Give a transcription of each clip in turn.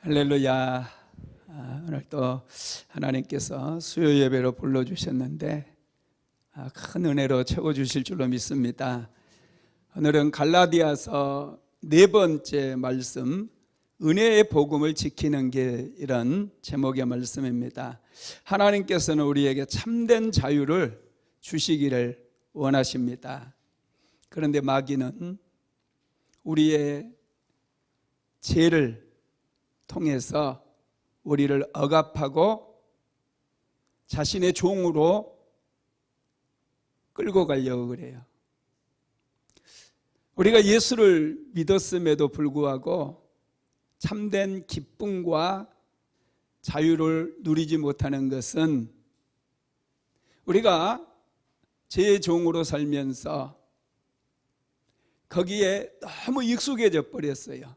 할렐루야. 오늘 또 하나님께서 수요 예배로 불러주셨는데 큰 은혜로 채워주실 줄로 믿습니다. 오늘은 갈라디아서 네 번째 말씀, 은혜의 복음을 지키는 길, 이런 제목의 말씀입니다. 하나님께서는 우리에게 참된 자유를 주시기를 원하십니다. 그런데 마귀는 우리의 죄를 통해서 우리를 억압하고 자신의 종으로 끌고 가려고 그래요. 우리가 예수를 믿었음에도 불구하고 참된 기쁨과 자유를 누리지 못하는 것은 우리가 죄의 종으로 살면서 거기에 너무 익숙해져 버렸어요.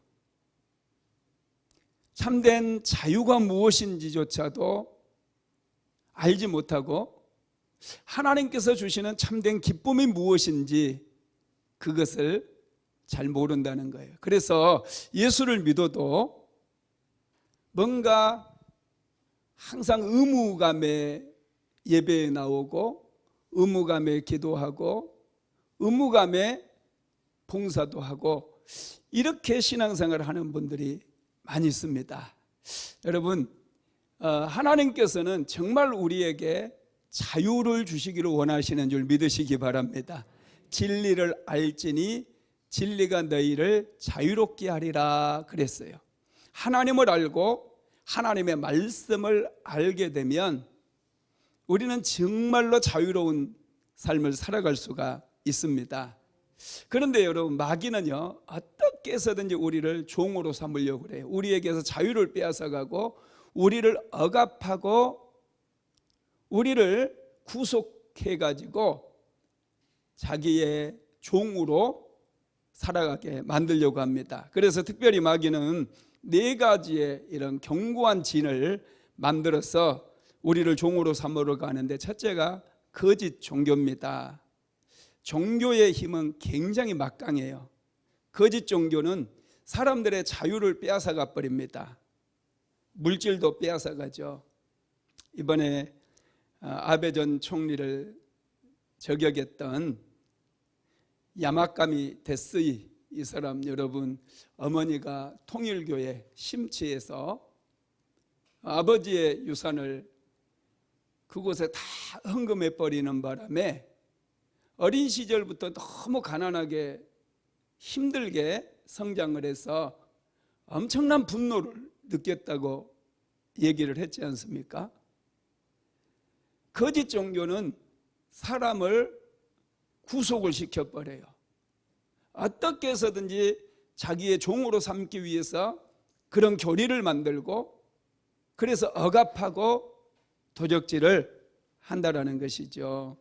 참된 자유가 무엇인지조차도 알지 못하고 하나님께서 주시는 참된 기쁨이 무엇인지 그것을 잘 모른다는 거예요. 그래서 예수를 믿어도 뭔가 항상 의무감에 예배에 나오고 의무감에 기도하고 의무감에 봉사도 하고 이렇게 신앙생활을 하는 분들이 많이 있습니다. 여러분, 하나님께서는 정말 우리에게 자유를 주시기를 원하시는 줄 믿으시기 바랍니다. 진리를 알지니 진리가 너희를 자유롭게 하리라 그랬어요. 하나님을 알고 하나님의 말씀을 알게 되면 우리는 정말로 자유로운 삶을 살아갈 수가 있습니다. 그런데 여러분, 마귀는요 어떻게 해서든지 우리를 종으로 삼으려고 그래요. 우리에게서 자유를 빼앗아가고 우리를 억압하고 우리를 구속해가지고 자기의 종으로 살아가게 만들려고 합니다. 그래서 특별히 마귀는 네 가지의 이런 견고한 진을 만들어서 우리를 종으로 삼으러 가는데, 첫째가 거짓 종교입니다. 종교의 힘은 굉장히 막강해요. 거짓 종교는 사람들의 자유를 빼앗아가 버립니다. 물질도 빼앗아가죠. 이번에 아베 전 총리를 저격했던 야마카미 데스이, 이 사람 여러분, 어머니가 통일교에 심취해서 아버지의 유산을 그곳에 다 헌금해 버리는 바람에 어린 시절부터 너무 가난하게 힘들게 성장을 해서 엄청난 분노를 느꼈다고 얘기를 했지 않습니까? 거짓 종교는 사람을 구속을 시켜버려요. 어떻게 해서든지 자기의 종으로 삼기 위해서 그런 교리를 만들고 그래서 억압하고 도적질을 한다라는 것이죠.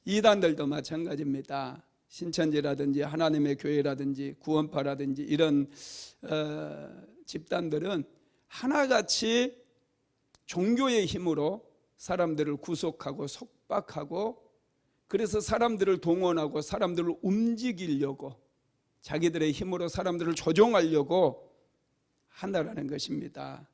이단들도 마찬가지입니다. 신천지라든지 하나님의 교회라든지 구원파라든지 이런 집단들은 하나같이 종교의 힘으로 사람들을 구속하고 속박하고 그래서 사람들을 동원하고 사람들을 움직이려고 자기들의 힘으로 사람들을 조종하려고 한다라는 것입니다.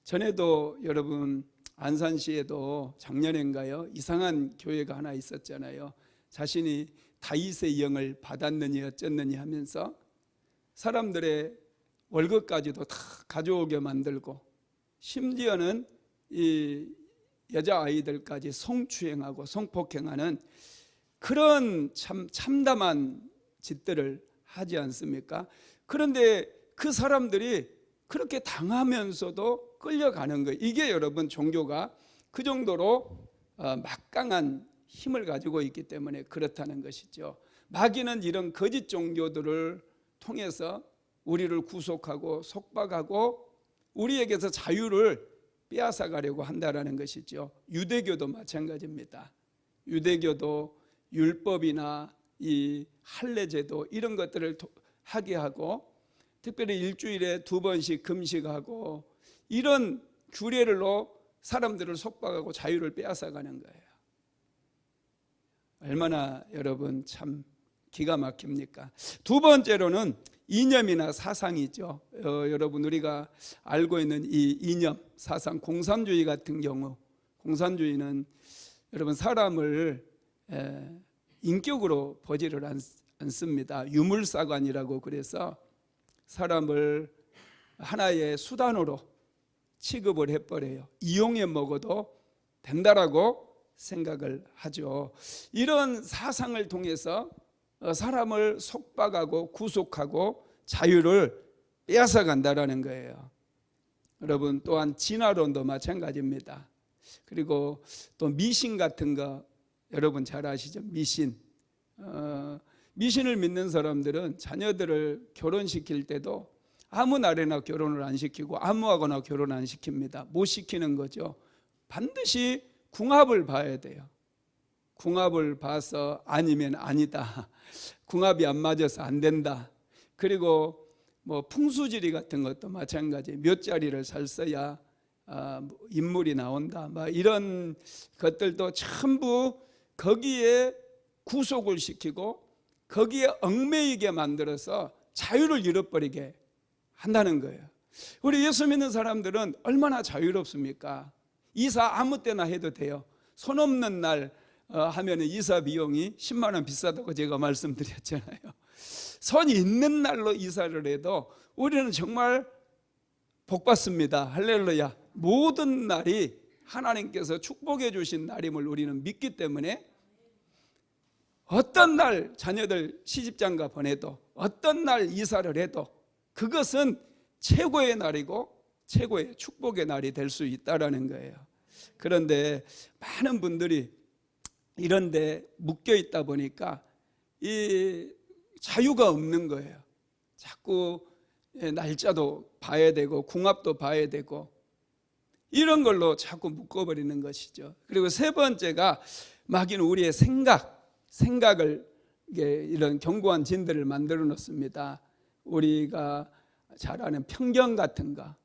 전에도 여러분 안산시에도 작년인가요? 이상한 교회가 하나 있었잖아요. 자신이 다윗의 영을 받았느니 어쨌느니 하면서 사람들의 월급까지도 다 가져오게 만들고 심지어는 이 여자아이들까지 성추행하고 성폭행하는 그런 참담한 짓들을 하지 않습니까? 그런데 그 사람들이 그렇게 당하면서도 끌려가는 거예요. 이게 여러분 종교가 그 정도로 막강한 힘을 가지고 있기 때문에 그렇다는 것이죠. 마귀는 이런 거짓 종교들을 통해서 우리를 구속하고 속박하고 우리에게서 자유를 빼앗아가려고 한다는 것이죠. 유대교도 마찬가지입니다. 유대교도 율법이나 이 할례제도 이런 것들을 하게 하고 특별히 일주일에 2번씩 금식하고 이런 규례로 사람들을 속박하고 자유를 빼앗아가는 거예요. 얼마나 여러분 참 기가 막힙니까? 두 번째로는 이념이나 사상이죠. 여러분 우리가 알고 있는 이 이념, 사상, 공산주의 같은 경우, 공산주의는 여러분 사람을 인격으로 보지를 않습니다. 유물사관이라고 그래서 사람을 하나의 수단으로 취급을 해버려요. 이용해 먹어도 된다라고 생각을 하죠. 이런 사상을 통해서 사람을 속박하고 구속하고 자유를 빼앗아 간다라는 거예요. 여러분 또한 진화론도 마찬가지입니다. 그리고 또 미신 같은 거 여러분 잘 아시죠? 미신을 믿는 사람들은 자녀들을 결혼시킬 때도 아무 날에나 결혼을 안 시키고 아무하거나 결혼 안 시킵니다. 못 시키는 거죠. 반드시 궁합을 봐야 돼요. 궁합을 봐서 아니면 아니다. 궁합이 안 맞아서 안 된다. 그리고 뭐 풍수지리 같은 것도 마찬가지. 몇 자리를 잘 써야 인물이 나온다. 뭐 이런 것들도 전부 거기에 구속을 시키고 거기에 얽매이게 만들어서 자유를 잃어버리게 한다는 거예요. 우리 예수 믿는 사람들은 얼마나 자유롭습니까? 이사 아무 때나 해도 돼요. 손 없는 날 하면 이사 비용이 10만 원 비싸다고 제가 말씀드렸잖아요. 손이 있는 날로 이사를 해도 우리는 정말 복 받습니다. 할렐루야. 모든 날이 하나님께서 축복해 주신 날임을 우리는 믿기 때문에 어떤 날 자녀들 시집장가 보내도 어떤 날 이사를 해도 그것은 최고의 날이고 최고의 축복의 날이 될 수 있다라는 거예요. 그런데 많은 분들이 이런 데 묶여 있다 보니까 이 자유가 없는 거예요. 자꾸 날짜도 봐야 되고 궁합도 봐야 되고 이런 걸로 자꾸 묶어버리는 것이죠. 그리고 세 번째가 마귀는 우리의 생각을 이런 견고한 진들을 만들어 놓습니다. 우리가 잘 아는 편견 같은 거,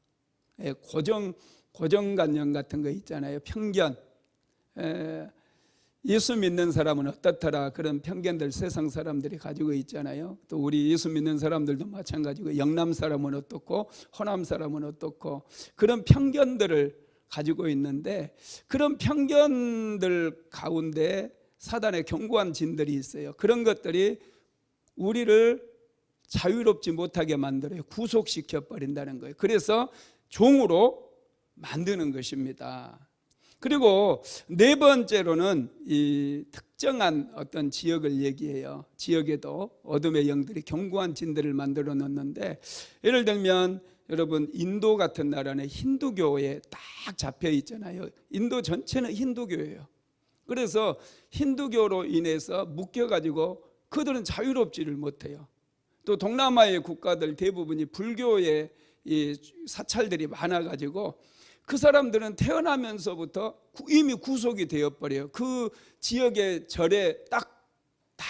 고정관념 같은 거 있잖아요. 편견. 예수 믿는 사람은 어떻더라 그런 편견들 세상 사람들이 가지고 있잖아요. 또 우리 예수 믿는 사람들도 마찬가지고 영남 사람은 어떻고 호남 사람은 어떻고 그런 편견들을 가지고 있는데 그런 편견들 가운데 사단의 견고한 진들이 있어요. 그런 것들이 우리를 자유롭지 못하게 만들어요. 구속시켜 버린다는 거예요. 그래서 종으로 만드는 것입니다. 그리고 네 번째로는 이 특정한 어떤 지역을 얘기해요. 지역에도 어둠의 영들이 견고한 진들을 만들어 놓는데 예를 들면 여러분 인도 같은 나라는 힌두교에 딱 잡혀 있잖아요. 인도 전체는 힌두교예요. 그래서 힌두교로 인해서 묶여가지고 그들은 자유롭지를 못해요. 또 동남아의 국가들 대부분이 불교의 이 사찰들이 많아가지고 그 사람들은 태어나면서부터 이미 구속이 되어버려요. 그 지역의 절에 딱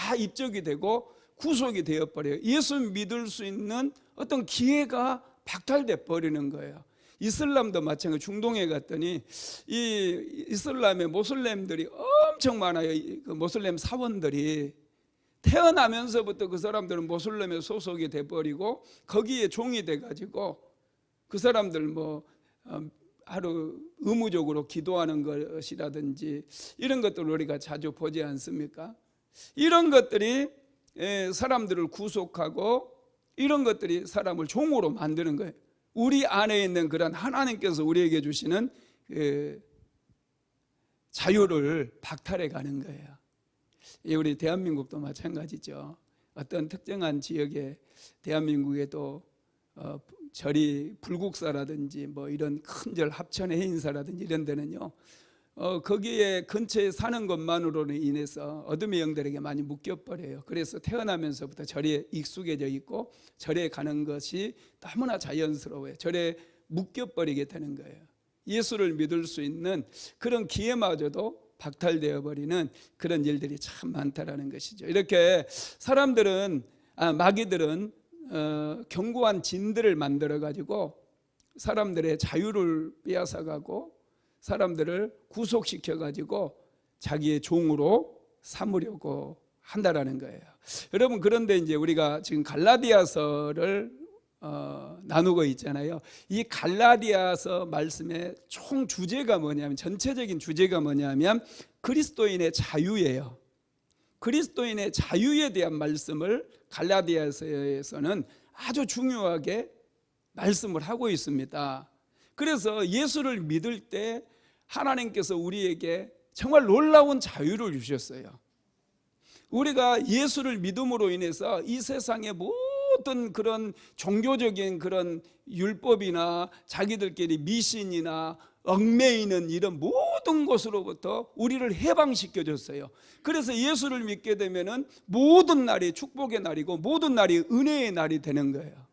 다 입적이 되고 구속이 되어버려요. 예수 믿을 수 있는 어떤 기회가 박탈돼 버리는 거예요. 이슬람도 마찬가지. 중동에 갔더니 이 이슬람의 모슬렘들이 엄청 많아요. 그 모슬렘 사원들이 태어나면서부터 그 사람들은 모슬렘에 소속이 돼버리고 거기에 종이 돼가지고 그 사람들 뭐 하루 의무적으로 기도하는 것이라든지 이런 것들을 우리가 자주 보지 않습니까? 이런 것들이 사람들을 구속하고 이런 것들이 사람을 종으로 만드는 거예요. 우리 안에 있는 그런 하나님께서 우리에게 주시는 자유를 박탈해 가는 거예요. 우리 대한민국도 마찬가지죠. 어떤 특정한 지역에 대한민국에도 절이 불국사라든지 뭐 이런 큰 절 합천의 해인사라든지 이런 데는요 거기에 근처에 사는 것만으로는 인해서 어둠의 영들에게 많이 묶여버려요. 그래서 태어나면서부터 절에 익숙해져 있고 절에 가는 것이 너무나 자연스러워요. 절에 묶여버리게 되는 거예요. 예수를 믿을 수 있는 그런 기회마저도 박탈되어 버리는 그런 일들이 참 많다라는 것이죠. 이렇게 사람들은 마귀들은 견고한 진들을 만들어 가지고 사람들의 자유를 빼앗아가고 사람들을 구속시켜 가지고 자기의 종으로 삼으려고 한다라는 거예요. 여러분, 그런데 이제 우리가 지금 갈라디아서를 나누고 있잖아요. 이 갈라디아서 말씀의 총 주제가 뭐냐면, 전체적인 주제가 뭐냐면 그리스도인의 자유예요. 그리스도인의 자유에 대한 말씀을 갈라디아서에서는 아주 중요하게 말씀을 하고 있습니다. 그래서 예수를 믿을 때 하나님께서 우리에게 정말 놀라운 자유를 주셨어요. 우리가 예수를 믿음으로 인해서 이 세상의 모든 그런 종교적인 그런 율법이나 자기들끼리 미신이나 얽매이는 이런 모든 것으로부터 우리를 해방시켜 줬어요. 그래서 예수를 믿게 되면은 모든 날이 축복의 날이고 모든 날이 은혜의 날이 되는 거예요.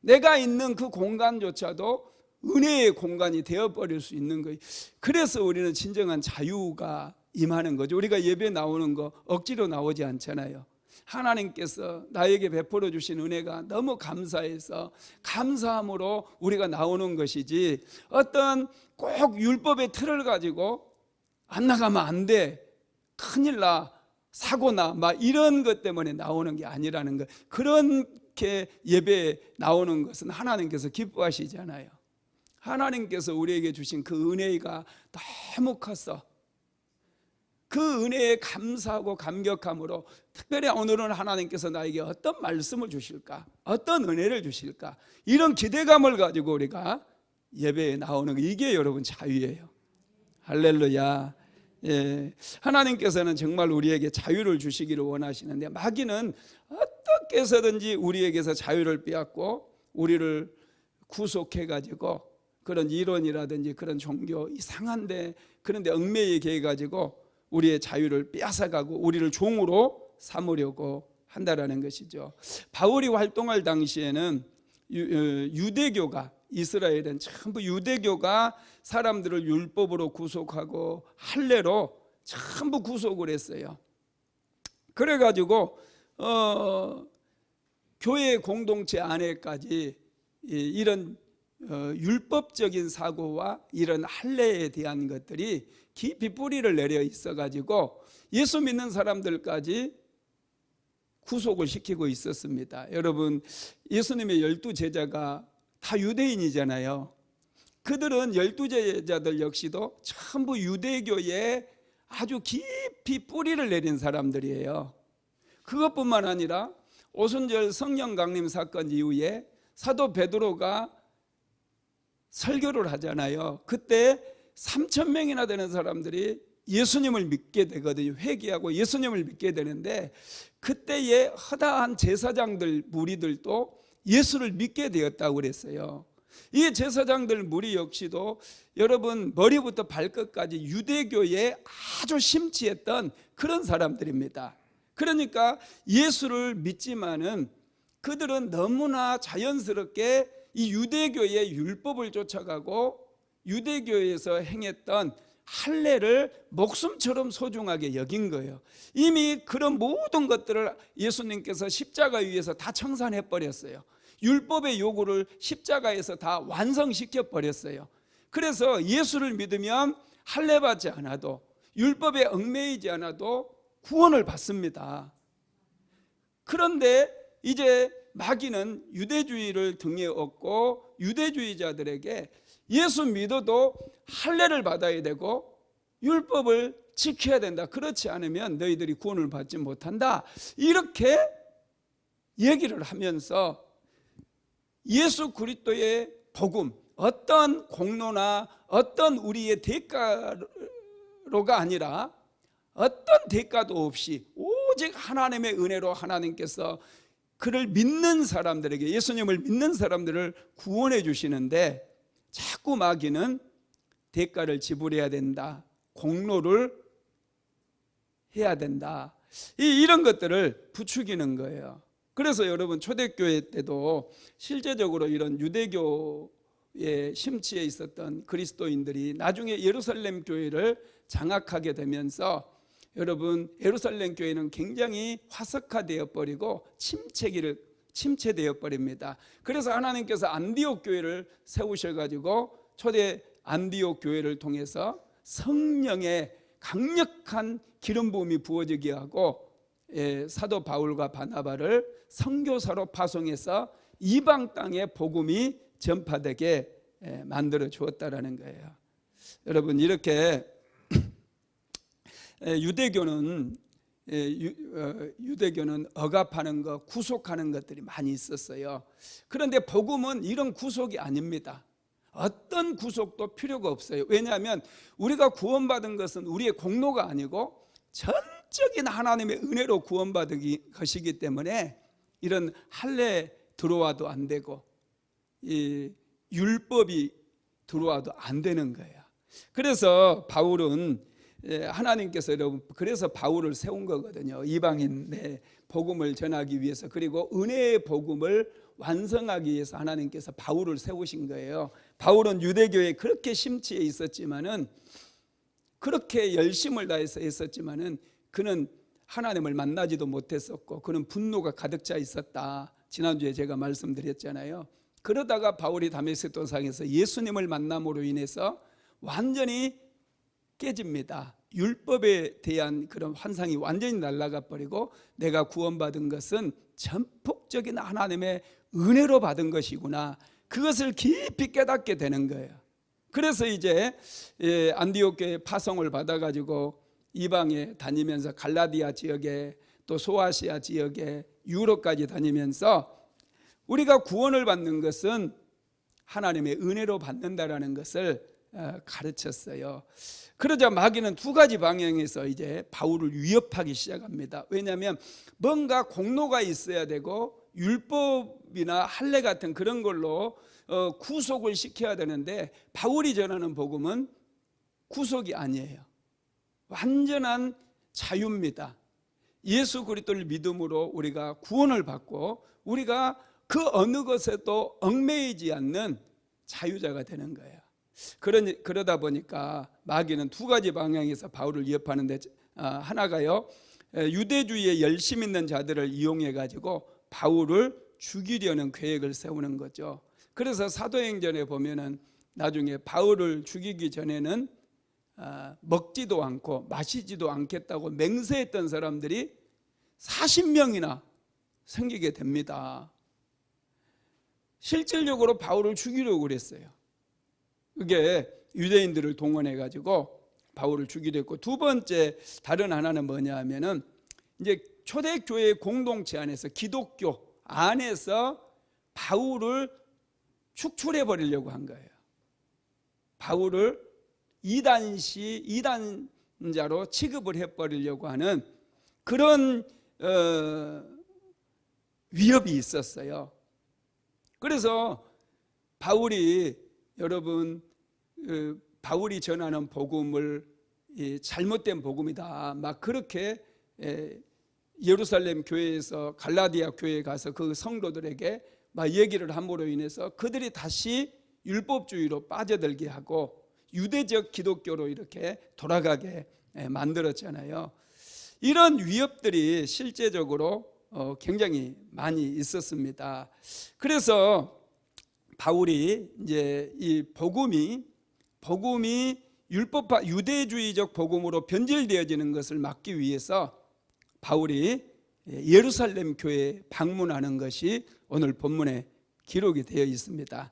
내가 있는 그 공간조차도 은혜의 공간이 되어버릴 수 있는 거예요. 그래서 우리는 진정한 자유가 임하는 거죠. 우리가 예배 나오는 거 억지로 나오지 않잖아요. 하나님께서 나에게 베풀어 주신 은혜가 너무 감사해서 감사함으로 우리가 나오는 것이지, 어떤 꼭 율법의 틀을 가지고 안 나가면 안 돼, 큰일 나, 사고나 막 이런 것 때문에 나오는 게 아니라는 거. 그렇게 예배에 나오는 것은 하나님께서 기뻐하시잖아요. 하나님께서 우리에게 주신 그 은혜가 너무 컸어. 그 은혜에 감사하고 감격함으로 특별히 오늘은 하나님께서 나에게 어떤 말씀을 주실까, 어떤 은혜를 주실까, 이런 기대감을 가지고 우리가 예배에 나오는 거, 이게 여러분 자유예요. 할렐루야. 예, 하나님께서는 정말 우리에게 자유를 주시기를 원하시는데, 마귀는 어떻게 해서든지 우리에게서 자유를 빼앗고 우리를 구속해가지고 그런 이론이라든지 그런 종교 이상한데 그런데 얽매이게 해가지고 우리의 자유를 빼앗아가고 우리를 종으로 삼으려고 한다라는 것이죠. 바울이 활동할 당시에는 유대교가, 이스라엘은 전부 유대교가 사람들을 율법으로 구속하고 할례로 전부 구속을 했어요. 그래가지고 교회 공동체 안에까지 이런 율법적인 사고와 이런 할례에 대한 것들이 깊이 뿌리를 내려 있어가지고 예수 믿는 사람들까지 구속을 시키고 있었습니다. 여러분, 예수님의 12제자가 다 유대인이잖아요. 그들은 12제자들 역시도 전부 유대교에 아주 깊이 뿌리를 내린 사람들이에요. 그것뿐만 아니라 오순절 성령 강림 사건 이후에 사도 베드로가 설교를 하잖아요. 그때 3,000명이나 되는 사람들이 예수님을 믿게 되거든요. 회개하고 예수님을 믿게 되는데, 그때의 허다한 제사장들 무리들도 예수를 믿게 되었다고 그랬어요. 이 제사장들 무리 역시도 여러분 머리부터 발끝까지 유대교에 아주 심취했던 그런 사람들입니다. 그러니까 예수를 믿지만은 그들은 너무나 자연스럽게 이 유대교의 율법을 쫓아가고 유대교에서 행했던 할례를 목숨처럼 소중하게 여긴 거예요. 이미 그런 모든 것들을 예수님께서 십자가 위에서 다 청산해 버렸어요. 율법의 요구를 십자가에서 다 완성시켜 버렸어요. 그래서 예수를 믿으면 할례 받지 않아도, 율법에 얽매이지 않아도 구원을 받습니다. 그런데 이제 마귀는 유대주의를 등에 업고 유대주의자들에게 예수 믿어도 할례를 받아야 되고 율법을 지켜야 된다, 그렇지 않으면 너희들이 구원을 받지 못한다, 이렇게 얘기를 하면서 예수 그리스도의 복음, 어떤 공로나 어떤 우리의 대가로가 아니라 어떤 대가도 없이 오직 하나님의 은혜로 하나님께서 그를 믿는 사람들에게, 예수님을 믿는 사람들을 구원해 주시는데, 자꾸 마귀는 대가를 지불해야 된다, 공로를 해야 된다, 이런 것들을 부추기는 거예요. 그래서 여러분 초대교회 때도 실제적으로 이런 유대교에 심취해 있었던 그리스도인들이 나중에 예루살렘 교회를 장악하게 되면서, 여러분 예루살렘 교회는 굉장히 화석화되어 버리고 침체되어 버립니다. 그래서 하나님께서 안디옥 교회를 세우셔가지고 초대 안디옥 교회를 통해서 성령의 강력한 기름 부음이 부어지게 하고 사도 바울과 바나바를 선교사로 파송해서 이방 땅에 복음이 전파되게 만들어 주었다라는 거예요. 여러분, 이렇게 유대교는 억압하는 것, 구속하는 것들이 많이 있었어요. 그런데 복음은 이런 구속이 아닙니다. 어떤 구속도 필요가 없어요. 왜냐하면 우리가 구원받은 것은 우리의 공로가 아니고 전적인 하나님의 은혜로 구원받은 것이기 때문에 이런 할례 들어와도 안 되고 이 율법이 들어와도 안 되는 거예요. 그래서 바울은 하나님께서 여러분 그래서 바울을 세운 거거든요. 이방인의 복음을 전하기 위해서, 그리고 은혜의 복음을 완성하기 위해서 하나님께서 바울을 세우신 거예요. 바울은 유대교에 그렇게 심취해 있었지만은, 그렇게 열심을 다해서 했었지만은 그는 하나님을 만나지도 못했었고 그는 분노가 가득 차 있었다. 지난주에 제가 말씀드렸잖아요. 그러다가 바울이 다메섹 도상에서 예수님을 만남으로 인해서 완전히 깨집니다. 율법에 대한 그런 환상이 완전히 날아가 버리고 내가 구원받은 것은 전폭적인 하나님의 은혜로 받은 것이구나, 그것을 깊이 깨닫게 되는 거예요. 그래서 이제 안디옥 교회 파송을 받아가지고 이방에 다니면서 갈라디아 지역에 또 소아시아 지역에 유럽까지 다니면서 우리가 구원을 받는 것은 하나님의 은혜로 받는다라는 것을 가르쳤어요. 그러자 마귀는 두 가지 방향에서 이제 바울을 위협하기 시작합니다. 왜냐하면 뭔가 공로가 있어야 되고 율법이나 할례 같은 그런 걸로 구속을 시켜야 되는데, 바울이 전하는 복음은 구속이 아니에요. 완전한 자유입니다. 예수 그리스도를 믿음으로 우리가 구원을 받고 우리가 그 어느 것에도 얽매이지 않는 자유자가 되는 거예요. 그러다 보니까 마귀는 두 가지 방향에서 바울을 위협하는데, 하나가요, 유대주의에 열심 있는 자들을 이용해 가지고 바울을 죽이려는 계획을 세우는 거죠. 그래서 사도행전에 보면은 나중에 바울을 죽이기 전에는 먹지도 않고 마시지도 않겠다고 맹세했던 사람들이 40명이나 생기게 됩니다. 실질적으로 바울을 죽이려고 그랬어요. 그게 유대인들을 동원해 가지고 바울을 죽이려 했고, 두 번째 다른 하나는 뭐냐 하면은 이제 초대교회 공동체 안에서, 기독교 안에서 바울을 축출해 버리려고 한 거예요. 바울을 이단자로 취급을 해 버리려고 하는 그런 위협이 있었어요. 그래서 바울이, 여러분, 바울이 전하는 복음을 잘못된 복음이다, 막 그렇게 예루살렘 교회에서 갈라디아 교회에 가서 그 성도들에게 막 얘기를 함으로 인해서 그들이 다시 율법주의로 빠져들게 하고 유대적 기독교로 이렇게 돌아가게 만들었잖아요. 이런 위협들이 실제적으로 굉장히 많이 있었습니다. 그래서 바울이 이제 이 복음이 율법화 유대주의적 복음으로 변질되어지는 것을 막기 위해서 바울이 예루살렘 교회에 방문하는 것이 오늘 본문에 기록이 되어 있습니다.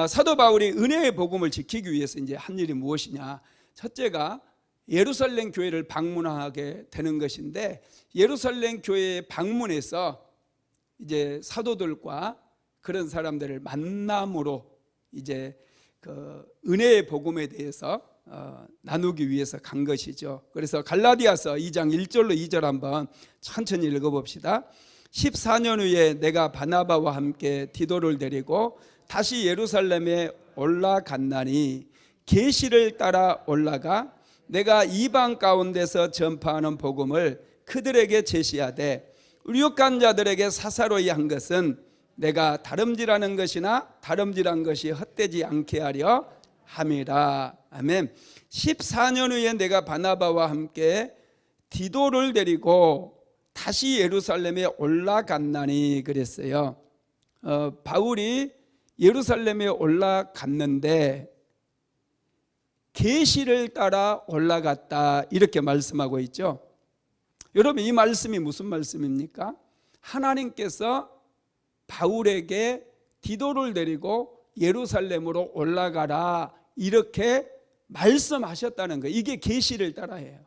사도 바울이 은혜의 복음을 지키기 위해서 이제 한 일이 무엇이냐? 첫째가 예루살렘 교회를 방문하게 되는 것인데, 예루살렘 교회에 방문해서 이제 사도들과 그런 사람들을 만남으로 이제 그 은혜의 복음에 대해서 나누기 위해서 간 것이죠. 그래서 갈라디아서 2장 1절로 2절 한번 천천히 읽어봅시다. 14년 후에 내가 바나바와 함께 디도를 데리고 다시 예루살렘에 올라갔나니, 계시를 따라 올라가 내가 이방 가운데서 전파하는 복음을 그들에게 제시하되, 유력한 자들에게 사사로이 한 것은 내가 다름질하는 것이나 다름질한 것이 헛되지 않게 하려 함이라. 아멘. 14년 후에 내가 바나바와 함께 디도를 데리고 다시 예루살렘에 올라갔나니 그랬어요. 바울이 예루살렘에 올라갔는데 계시를 따라 올라갔다, 이렇게 말씀하고 있죠. 여러분, 이 말씀이 무슨 말씀입니까? 하나님께서 바울에게 디도를 데리고 예루살렘으로 올라가라 이렇게 말씀하셨다는 거예요. 이게 계시를 따라해요.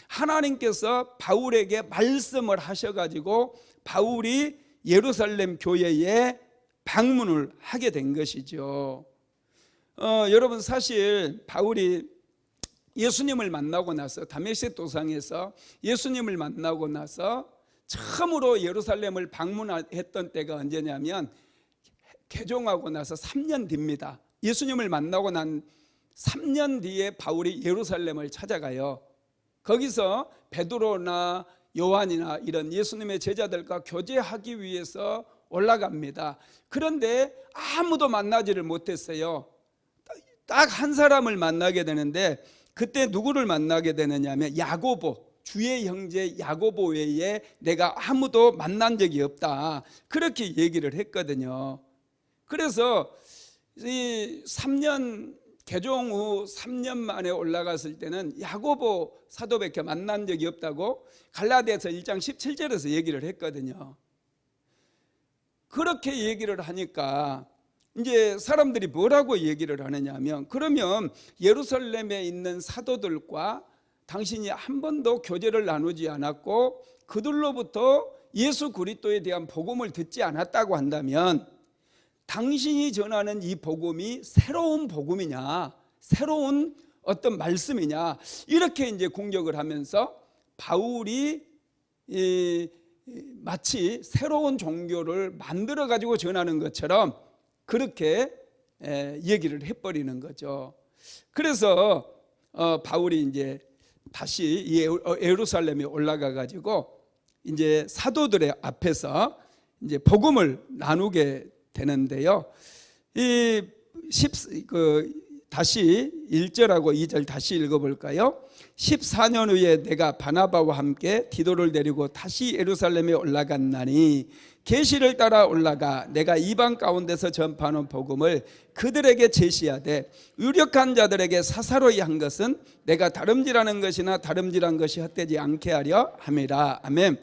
하나님께서 바울에게 말씀을 하셔가지고 바울이 예루살렘 교회에 방문을 하게 된 것이죠. 여러분, 사실 바울이 예수님을 만나고 나서 다메섹 도상에서 예수님을 만나고 나서 처음으로 예루살렘을 방문했던 때가 언제냐면 개종하고 나서 3년 뒤입니다. 예수님을 만나고 난 3년 뒤에 바울이 예루살렘을 찾아가요. 거기서 베드로나 요한이나 이런 예수님의 제자들과 교제하기 위해서 올라갑니다. 그런데 아무도 만나지를 못했어요. 딱 한 사람을 만나게 되는데 그때 누구를 만나게 되느냐 하면 야고보, 주의 형제 야고보 외에 내가 아무도 만난 적이 없다, 그렇게 얘기를 했거든요. 그래서 이 3년 개종 후 3년 만에 올라갔을 때는 야고보 사도밖에 만난 적이 없다고 갈라디아서 1장 17절에서 얘기를 했거든요. 그렇게 얘기를 하니까 이제 사람들이 뭐라고 얘기를 하느냐 하면, 그러면 예루살렘에 있는 사도들과 당신이 한 번도 교제를 나누지 않았고 그들로부터 예수 그리스도에 대한 복음을 듣지 않았다고 한다면 당신이 전하는 이 복음이 새로운 복음이냐, 새로운 어떤 말씀이냐, 이렇게 이제 공격을 하면서 바울이 마치 새로운 종교를 만들어 가지고 전하는 것처럼 그렇게 얘기를 해버리는 거죠. 그래서 바울이 이제 다시 예루살렘에 올라가 가지고 이제 사도들의 앞에서 이제 복음을 나누게 되는데요. 다시 1절하고 2절 다시 읽어볼까요? 14년 후에 내가 바나바와 함께 디도를 데리고 다시 예루살렘에 올라갔나니 계시를 따라 올라가 내가 이방 가운데서 전파하는 복음을 그들에게 제시하되 유력한 자들에게 사사로이 한 것은 내가 다름질하는 것이나 다름질한 것이 헛되지 않게 하려 함이라. 아멘.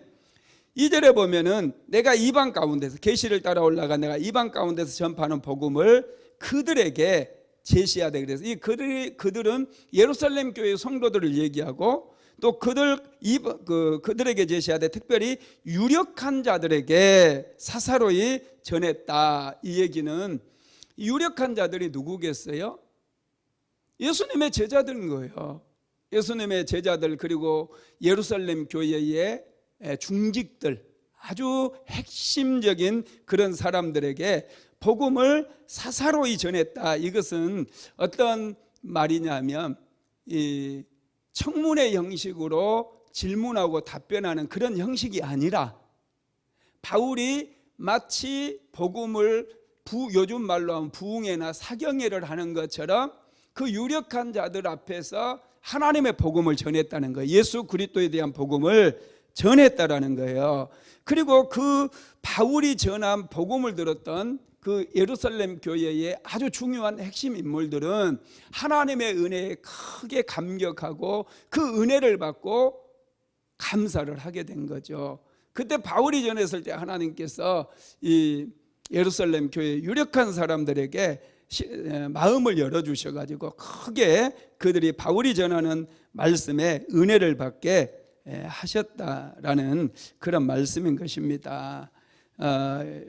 2절에 보면은 내가 이방 가운데서 계시를 따라 올라가 내가 이방 가운데서 전파하는 복음을 그들에게 제시하되, 그래서 이 그들은 예루살렘 교회 성도들을 얘기하고 또 그들에게 제시하되 특별히 유력한 자들에게 사사로이 전했다. 이 얘기는 유력한 자들이 누구겠어요? 예수님의 제자들인 거예요. 예수님의 제자들, 그리고 예루살렘 교회의 중직들, 아주 핵심적인 그런 사람들에게 복음을 사사로이 전했다. 이것은 어떤 말이냐면 이 청문회 형식으로 질문하고 답변하는 그런 형식이 아니라 바울이 마치 복음을 요즘 말로 하면 부흥회나 사경회를 하는 것처럼 그 유력한 자들 앞에서 하나님의 복음을 전했다는 거예요. 예수 그리스도에 대한 복음을 전했다라는 거예요. 그리고 그 바울이 전한 복음을 들었던 그 예루살렘 교회의 아주 중요한 핵심 인물들은 하나님의 은혜에 크게 감격하고 그 은혜를 받고 감사를 하게 된 거죠. 그때 바울이 전했을 때 하나님께서 이 예루살렘 교회 유력한 사람들에게 마음을 열어주셔가지고 크게 그들이 바울이 전하는 말씀에 은혜를 받게 하셨다라는 그런 말씀인 것입니다.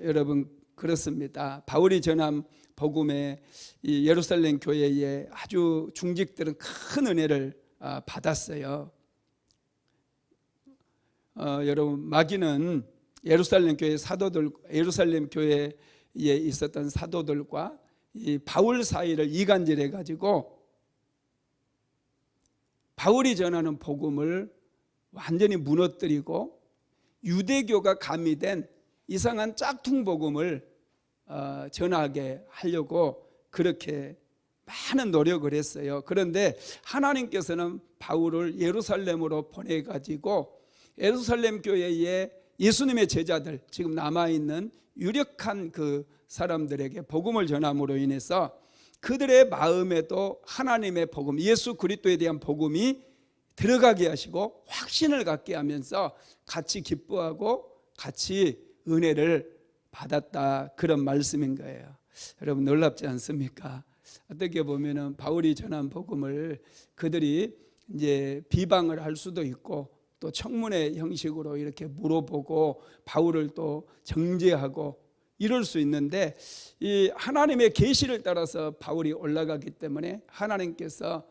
여러분, 그렇습니다. 바울이 전한 복음에 이 예루살렘 교회의 아주 중직들은 큰 은혜를 받았어요. 여러분, 마귀는 예루살렘 교회 사도들, 예루살렘 교회에 있었던 사도들과 이 바울 사이를 이간질해 가지고 바울이 전하는 복음을 완전히 무너뜨리고 유대교가 가미된 이상한 짝퉁 복음을 전하게 하려고 그렇게 많은 노력을 했어요. 그런데 하나님께서는 바울을 예루살렘으로 보내가지고 예루살렘 교회의 예수님의 제자들, 지금 남아있는 유력한 그 사람들에게 복음을 전함으로 인해서 그들의 마음에도 하나님의 복음, 예수 그리스도에 대한 복음이 들어가게 하시고 확신을 갖게 하면서 같이 기뻐하고 같이 은혜를 받았다, 그런 말씀인 거예요. 여러분 놀랍지 않습니까? 어떻게 보면은 바울이 전한 복음을 그들이 이제 비방을 할 수도 있고 또 청문회 형식으로 이렇게 물어보고 바울을 또 정죄하고 이럴 수 있는데, 이 하나님의 계시를 따라서 바울이 올라가기 때문에 하나님께서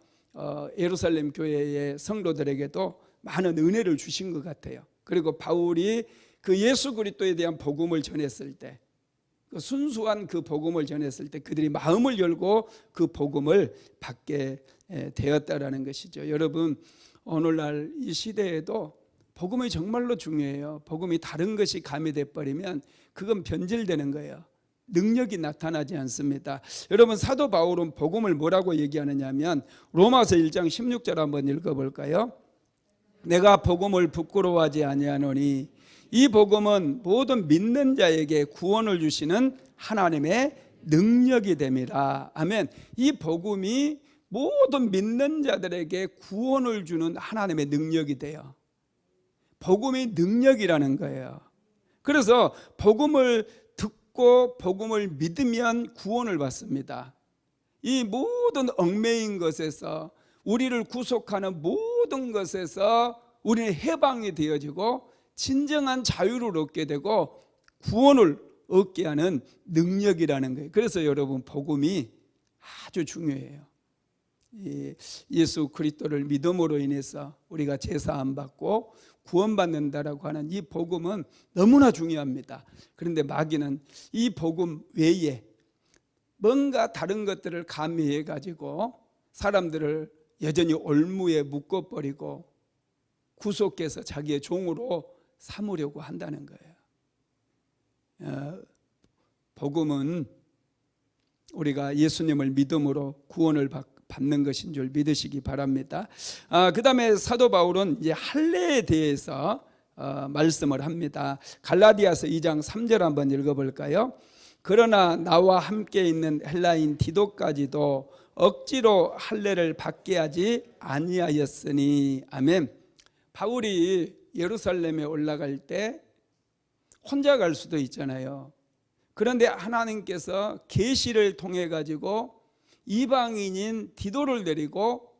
예루살렘 교회의 성도들에게도 많은 은혜를 주신 것 같아요. 그리고 바울이 그 예수 그리스도에 대한 복음을 전했을 때, 그 순수한 그 복음을 전했을 때 그들이 마음을 열고 그 복음을 받게 되었다라는 것이죠. 여러분 오늘날 이 시대에도 복음이 정말로 중요해요. 복음이 다른 것이 가미돼 버리면 그건 변질되는 거예요. 능력이 나타나지 않습니다. 여러분 사도 바울은 복음을 뭐라고 얘기하느냐 하면 로마서 1장 16절 한번 읽어볼까요? 내가 복음을 부끄러워하지 아니하노니 이 복음은 모든 믿는 자에게 구원을 주시는 하나님의 능력이 됨이라. 아멘. 이 복음이 모든 믿는 자들에게 구원을 주는 하나님의 능력이 돼요. 복음이 능력이라는 거예요. 그래서 복음을 듣고 복음을 믿으면 구원을 받습니다. 이 모든 얽매인 것에서, 우리를 구속하는 모든 것에서 우리는 해방이 되어지고 진정한 자유를 얻게 되고 구원을 얻게 하는 능력이라는 거예요. 그래서 여러분 복음이 아주 중요해요. 예수 그리스도를 믿음으로 인해서 우리가 제사함 받고 구원받는다라고 하는 이 복음은 너무나 중요합니다. 그런데 마귀는 이 복음 외에 뭔가 다른 것들을 가미해 가지고 사람들을 여전히 올무에 묶어버리고 구속해서 자기의 종으로 삼으려고 한다는 거예요. 복음은 우리가 예수님을 믿음으로 구원을 받는 것인 줄 믿으시기 바랍니다. 그 다음에 사도 바울은 이제 할례에 대해서 말씀을 합니다. 갈라디아서 2장 3절 한번 읽어볼까요? 그러나 나와 함께 있는 헬라인 디도까지도 억지로 할례를 받게 하지 아니하였으니. 아멘. 바울이 예루살렘에 올라갈 때 혼자 갈 수도 있잖아요. 그런데 하나님께서 계시를 통해 가지고 이방인인 디도를 데리고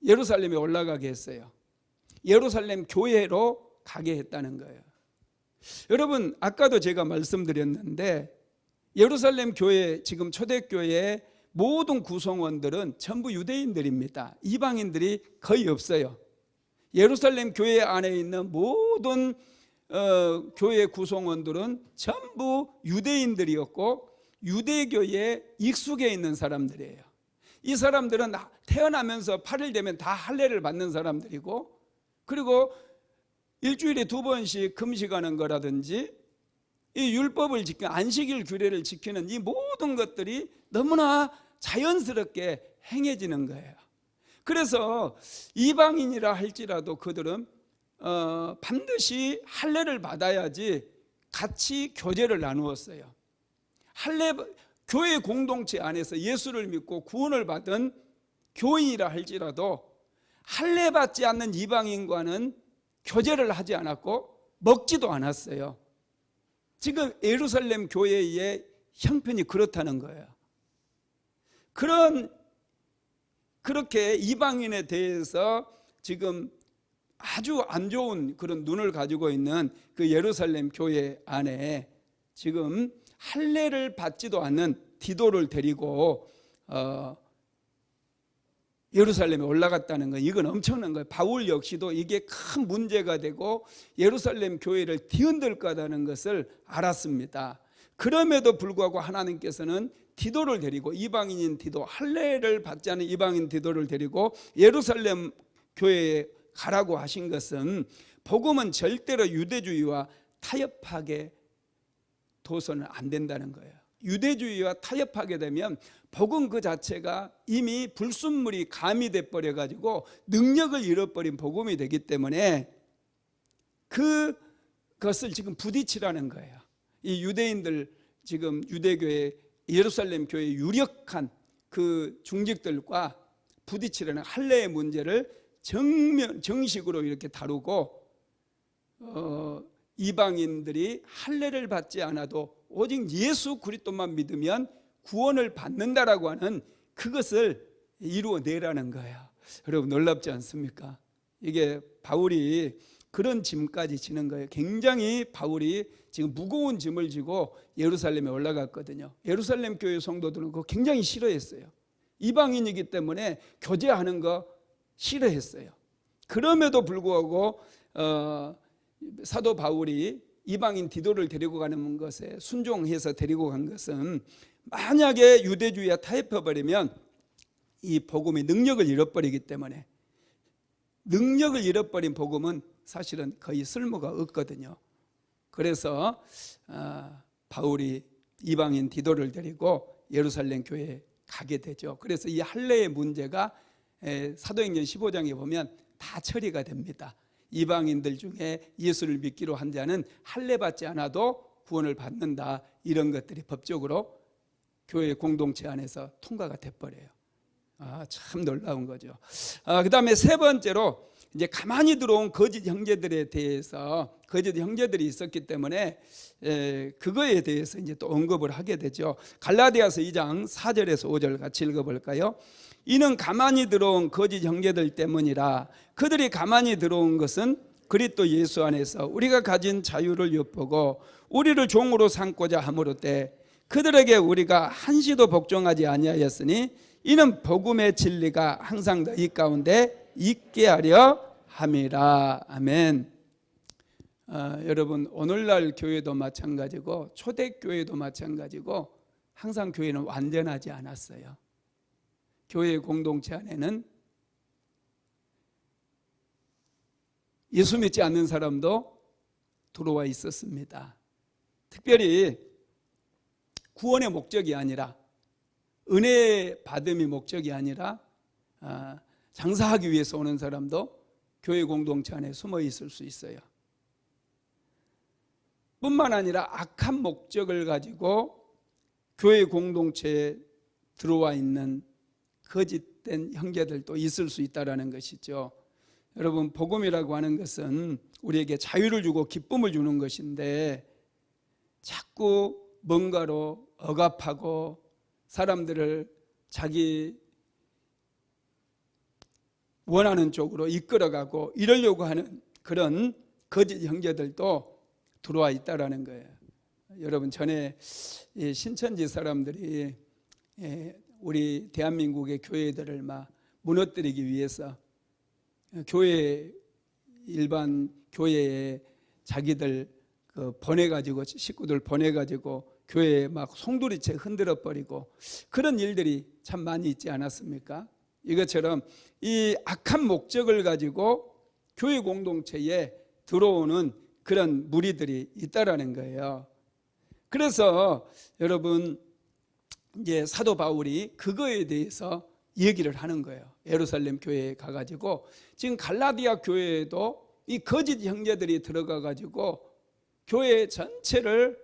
예루살렘에 올라가게 했어요. 예루살렘 교회로 가게 했다는 거예요. 여러분 아까도 제가 말씀드렸는데 예루살렘 교회, 지금 초대교회의 모든 구성원들은 전부 유대인들입니다. 이방인들이 거의 없어요. 예루살렘 교회 안에 있는 모든 교회 구성원들은 전부 유대인들이었고 유대교에 익숙해 있는 사람들이에요. 이 사람들은 태어나면서 8일 되면 다 할례를 받는 사람들이고, 그리고 일주일에 2번씩 금식하는 거라든지 이 율법을 지키는 안식일 규례를 지키는 이 모든 것들이 너무나 자연스럽게 행해지는 거예요. 그래서 이방인이라 할지라도 그들은 반드시 할례를 받아야지 같이 교제를 나누었어요. 할례, 교회 공동체 안에서 예수를 믿고 구원을 받은 교인이라 할지라도 할례 받지 않는 이방인과는 교제를 하지 않았고 먹지도 않았어요. 지금 예루살렘 교회의 형편이 그렇다는 거예요. 그렇게 이방인에 대해서 지금 아주 안 좋은 그런 눈을 가지고 있는 그 예루살렘 교회 안에 지금 할례를 받지도 않는 디도를 데리고 예루살렘에 올라갔다는 거, 이건 엄청난 거예요. 바울 역시도 이게 큰 문제가 되고 예루살렘 교회를 뒤흔들 거라는 것을 알았습니다. 그럼에도 불구하고 하나님께서는 디도를 데리고, 이방인인 디도, 할례를 받지 않은 이방인 디도를 데리고 예루살렘 교회에 가라고 하신 것은 복음은 절대로 유대주의와 타협하게 둬서는 안 된다는 거예요. 유대주의와 타협하게 되면 복음 그 자체가 이미 불순물이 가미돼 버려 가지고 능력을 잃어버린 복음이 되기 때문에 그것을 지금 부딪히라는 거예요. 이 유대인들, 지금 유대교회, 예루살렘 교회의 유력한 그 중직들과 부딪히려는 할례의 문제를 정식으로 이렇게 다루고 이방인들이 할례를 받지 않아도 오직 예수 그리스도만 믿으면 구원을 받는다라고 하는 그것을 이루어내라는 거예요. 여러분 놀랍지 않습니까? 이게 바울이 그런 짐까지 지는 거예요. 굉장히 바울이 지금 무거운 짐을 지고 예루살렘에 올라갔거든요. 예루살렘 교회 성도들은 그거 굉장히 싫어했어요. 이방인이기 때문에 교제하는 거 싫어했어요. 그럼에도 불구하고 사도 바울이 이방인 디도를 데리고 가는 것에 순종해서 데리고 간 것은 만약에 유대주의에 타협해버리면 이 복음의 능력을 잃어버리기 때문에, 능력을 잃어버린 복음은 사실은 거의 쓸모가 없거든요. 그래서 바울이 이방인 디도를 데리고 예루살렘 교회에 가게 되죠. 그래서 이 할례의 문제가 사도행전 15장에 보면 다 처리가 됩니다. 이방인들 중에 예수를 믿기로 한 자는 할례 받지 않아도 구원을 받는다, 이런 것들이 법적으로 교회 공동체 안에서 통과가 돼버려요. 참 놀라운 거죠. 그 다음에 세 번째로 이제 가만히 들어온 거짓 형제들에 대해서, 거짓 형제들이 있었기 때문에 그거에 대해서 이제 또 언급을 하게 되죠. 갈라디아서 2장 4절에서 5절 같이 읽어볼까요? 이는 가만히 들어온 거짓 형제들 때문이라. 그들이 가만히 들어온 것은 그리스도 예수 안에서 우리가 가진 자유를 엿보고 우리를 종으로 삼고자 함으로되 그들에게 우리가 한시도 복종하지 아니하였으니 이는 복음의 진리가 항상 너희 가운데 있게 하려 함이라. 아멘. 여러분 오늘날 교회도 마찬가지고 초대교회도 마찬가지고 항상 교회는 완전하지 않았어요. 교회 공동체 안에는 예수 믿지 않는 사람도 들어와 있었습니다. 특별히 구원의 목적이 아니라, 은혜 받음이 목적이 아니라 장사하기 위해서 오는 사람도 교회 공동체 안에 숨어 있을 수 있어요. 뿐만 아니라 악한 목적을 가지고 교회 공동체에 들어와 있는 거짓된 형제들도 있을 수 있다는 것이죠. 여러분 복음이라고 하는 것은 우리에게 자유를 주고 기쁨을 주는 것인데 자꾸 뭔가로 억압하고 사람들을 자기 원하는 쪽으로 이끌어가고 이러려고 하는 그런 거짓 형제들도 들어와 있다는 거예요. 여러분 전에 신천지 사람들이 우리 대한민국의 교회들을 막 무너뜨리기 위해서 교회, 일반 교회에 자기들 보내가지고, 식구들 보내가지고 교회에 막 송두리째 흔들어 버리고 그런 일들이 참 많이 있지 않았습니까? 이것처럼 이 악한 목적을 가지고 교회 공동체에 들어오는 그런 무리들이 있다라는 거예요. 그래서 여러분 이제 사도 바울이 그거에 대해서 얘기를 하는 거예요. 예루살렘 교회에 가가지고 지금 갈라디아 교회에도 이 거짓 형제들이 들어가가지고 교회 전체를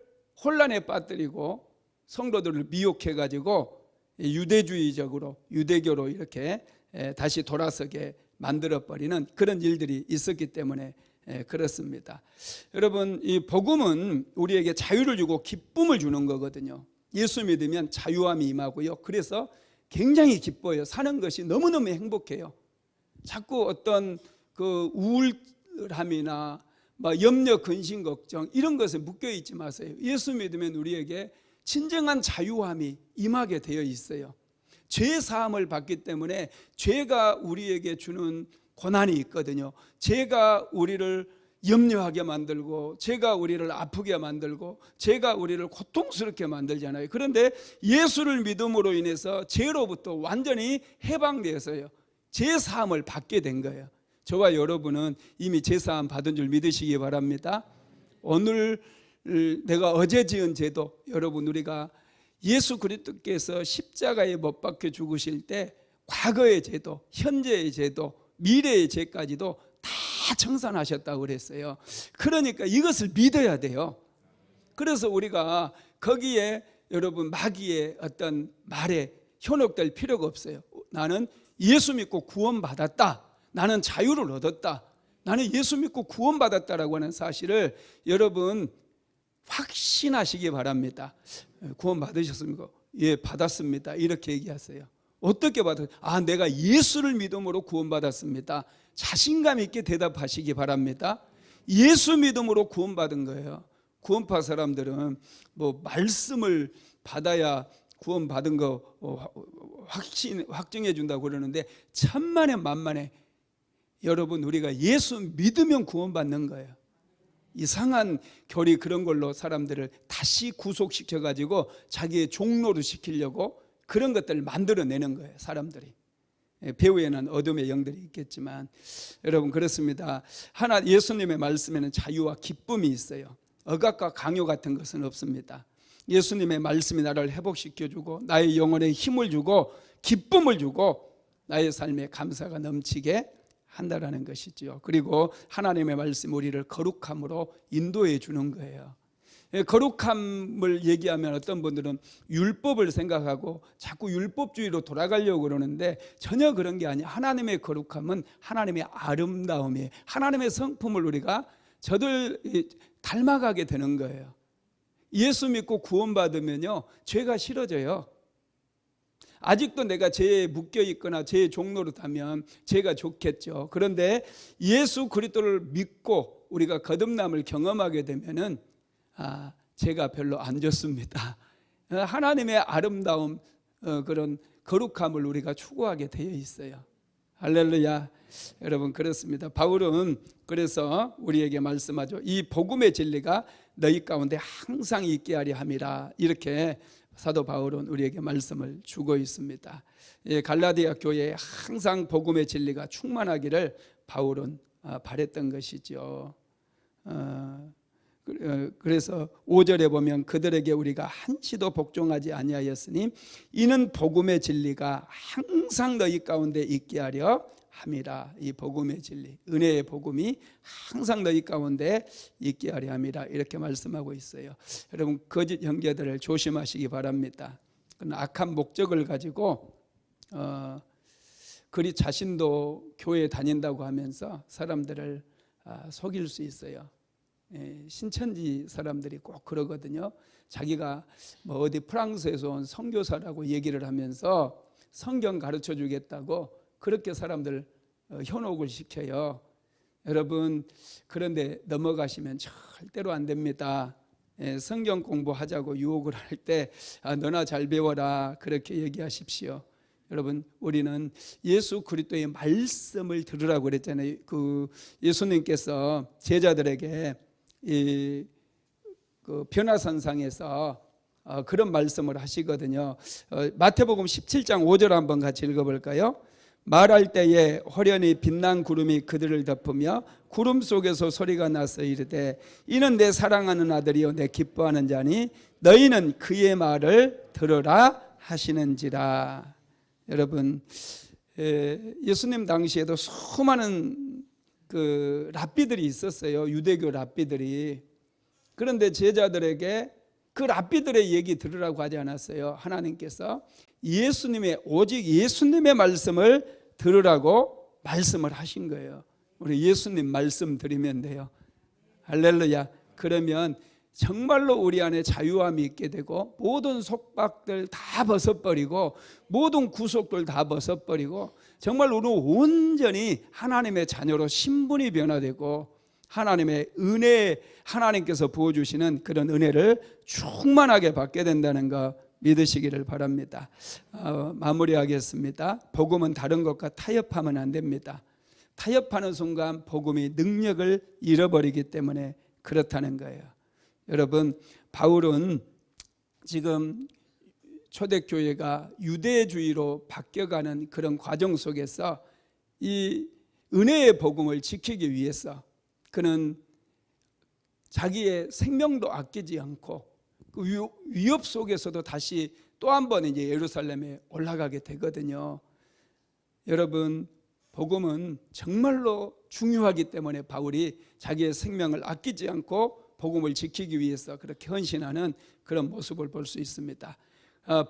혼란에 빠뜨리고 성도들을 미혹해가지고 유대주의적으로, 유대교로 이렇게 다시 돌아서게 만들어버리는 그런 일들이 있었기 때문에 그렇습니다. 여러분 이 복음은 우리에게 자유를 주고 기쁨을 주는 거거든요. 예수 믿으면 자유함이 임하고요. 그래서 굉장히 기뻐요. 사는 것이 너무너무 행복해요. 자꾸 어떤 그 우울함이나 염려, 근심, 걱정 이런 것에 묶여 있지 마세요. 예수 믿으면 우리에게 진정한 자유함이 임하게 되어 있어요. 죄 사함을 받기 때문에 죄가 우리에게 주는 고난이 있거든요. 죄가 우리를 염려하게 만들고 죄가 우리를 아프게 만들고 죄가 우리를 고통스럽게 만들잖아요. 그런데 예수를 믿음으로 인해서 죄로부터 완전히 해방되어서요 죄 사함을 받게 된 거예요. 저와 여러분은 이미 죄 사함 받은 줄 믿으시기 바랍니다. 오늘 내가 어제 지은 죄도, 여러분 우리가 예수 그리스도께서 십자가에 못 박혀 죽으실 때 과거의 죄도, 현재의 죄도, 미래의 죄까지도 다 청산하셨다고 그랬어요. 그러니까 이것을 믿어야 돼요. 그래서 우리가 거기에 여러분 마귀의 어떤 말에 현혹될 필요가 없어요. 나는 예수 믿고 구원받았다, 나는 자유를 얻었다, 나는 예수 믿고 구원받았다라고 하는 사실을 여러분 확신하시기 바랍니다. 구원 받으셨습니까? 예, 받았습니다. 이렇게 얘기하세요. 어떻게 받았어요? 내가 예수를 믿음으로 구원받았습니다. 자신감 있게 대답하시기 바랍니다. 예수 믿음으로 구원받은 거예요. 구원파 사람들은 뭐 말씀을 받아야 구원받은 거 확증해 준다고 그러는데 천만에 만만에 여러분, 우리가 예수 믿으면 구원받는 거예요. 이상한 교리 그런 걸로 사람들을 다시 구속시켜 가지고 자기의 종로로 시키려고 그런 것들을 만들어내는 거예요, 사람들이. 배후에는 어둠의 영들이 있겠지만 여러분, 그렇습니다. 예수님의 말씀에는 자유와 기쁨이 있어요. 억압과 강요 같은 것은 없습니다. 예수님의 말씀이 나를 회복시켜주고 나의 영혼에 힘을 주고 기쁨을 주고 나의 삶에 감사가 넘치게 한다라는 것이죠. 그리고 하나님의 말씀 우리를 거룩함으로 인도해 주는 거예요. 거룩함을 얘기하면 어떤 분들은 율법을 생각하고 자꾸 율법주의로 돌아가려고 그러는데 전혀 그런 게 아니에요. 하나님의 거룩함은 하나님의 아름다움이에요. 하나님의 성품을 우리가 저들 닮아가게 되는 거예요. 예수 믿고 구원받으면요, 죄가 싫어져요. 아직도 내가 죄에 묶여 있거나 죄의 종노릇하면 죄가 좋겠죠. 그런데 예수 그리스도를 믿고 우리가 거듭남을 경험하게 되면은 죄가 별로 안 좋습니다. 하나님의 아름다움, 그런 거룩함을 우리가 추구하게 되어 있어요. 할렐루야. 여러분, 그렇습니다. 바울은 그래서 우리에게 말씀하죠. 이 복음의 진리가 너희 가운데 항상 있게 하려 함이라. 이렇게 사도 바울은 우리에게 말씀을 주고 있습니다. 갈라디아 교회에 항상 복음의 진리가 충만하기를 바울은 바랬던 것이죠. 그래서 5절에 보면 그들에게 우리가 한시도 복종하지 아니하였으니 이는 복음의 진리가 항상 너희 가운데 있게 하려 함이라. 이 복음의 진리, 은혜의 복음이 항상 너희 가운데 있게 하려 함이라. 이렇게 말씀하고 있어요. 여러분, 거짓 형제들을 조심하시기 바랍니다. 그건 악한 목적을 가지고 그리 자신도 교회에 다닌다고 하면서 사람들을 속일 수 있어요. 신천지 사람들이 꼭 그러거든요. 자기가 뭐 어디 프랑스에서 온 선교사라고 얘기를 하면서 성경 가르쳐 주겠다고 그렇게 사람들 현혹을 시켜요. 여러분, 그런데 넘어가시면 절대로 안 됩니다. 성경 공부하자고 유혹을 할 때 너나 잘 배워라 그렇게 얘기하십시오. 여러분, 우리는 예수 그리스도의 말씀을 들으라고 그랬잖아요. 그 예수님께서 제자들에게 그 변화산상에서 그런 말씀을 하시거든요. 마태복음 17장 5절 한번 같이 읽어볼까요? 말할 때에 호련히 빛난 구름이 그들을 덮으며 구름 속에서 소리가 나서 이르되 이는 내 사랑하는 아들이요 내 기뻐하는 자니 너희는 그의 말을 들으라 하시는지라. 여러분, 예수님 당시에도 수많은 그 랍비들이 있었어요. 유대교 랍비들이. 그런데 제자들에게 그 랍비들의 얘기 들으라고 하지 않았어요. 하나님께서 오직 예수님의 말씀을 들으라고 말씀을 하신 거예요. 우리 예수님 말씀 들으면 돼요. 할렐루야. 그러면 정말로 우리 안에 자유함이 있게 되고 모든 속박들 다 벗어버리고 모든 구속들 다 벗어버리고 정말 우리는 온전히 하나님의 자녀로 신분이 변화되고 하나님의 은혜, 하나님께서 부어주시는 그런 은혜를 충만하게 받게 된다는 거 믿으시기를 바랍니다. 마무리하겠습니다. 복음은 다른 것과 타협하면 안 됩니다. 타협하는 순간 복음이 능력을 잃어버리기 때문에 그렇다는 거예요. 여러분, 바울은 지금 초대교회가 유대주의로 바뀌어가는 그런 과정 속에서 이 은혜의 복음을 지키기 위해서 그는 자기의 생명도 아끼지 않고 그 위협 속에서도 다시 또 한 번 이제 예루살렘에 올라가게 되거든요. 여러분, 복음은 정말로 중요하기 때문에 바울이 자기의 생명을 아끼지 않고 복음을 지키기 위해서 그렇게 헌신하는 그런 모습을 볼 수 있습니다.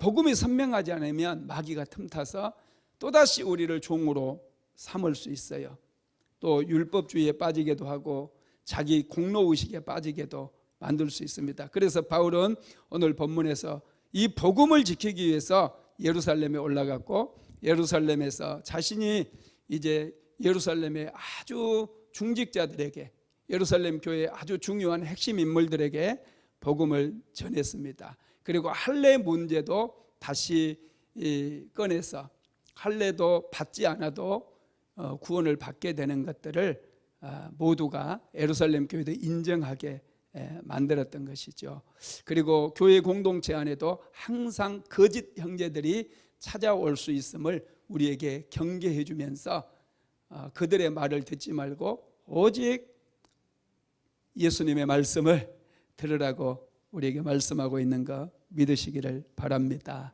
복음이 선명하지 않으면 마귀가 틈타서 또다시 우리를 종으로 삼을 수 있어요. 또 율법주의에 빠지게도 하고 자기 공로의식에 빠지게도 만들 수 있습니다. 그래서 바울은 오늘 본문에서 이 복음을 지키기 위해서 예루살렘에 올라갔고, 예루살렘에서 자신이 이제 예루살렘의 아주 중직자들에게, 예루살렘 교회의 아주 중요한 핵심 인물들에게 복음을 전했습니다. 그리고 할례 문제도 다시 꺼내서 할례도 받지 않아도 구원을 받게 되는 것들을 모두가 예루살렘 교회도 인정하게 만들었던 것이죠. 그리고 교회 공동체 안에도 항상 거짓 형제들이 찾아올 수 있음을 우리에게 경계해 주면서 그들의 말을 듣지 말고 오직 예수님의 말씀을 들으라고 우리에게 말씀하고 있는 거 믿으시기를 바랍니다.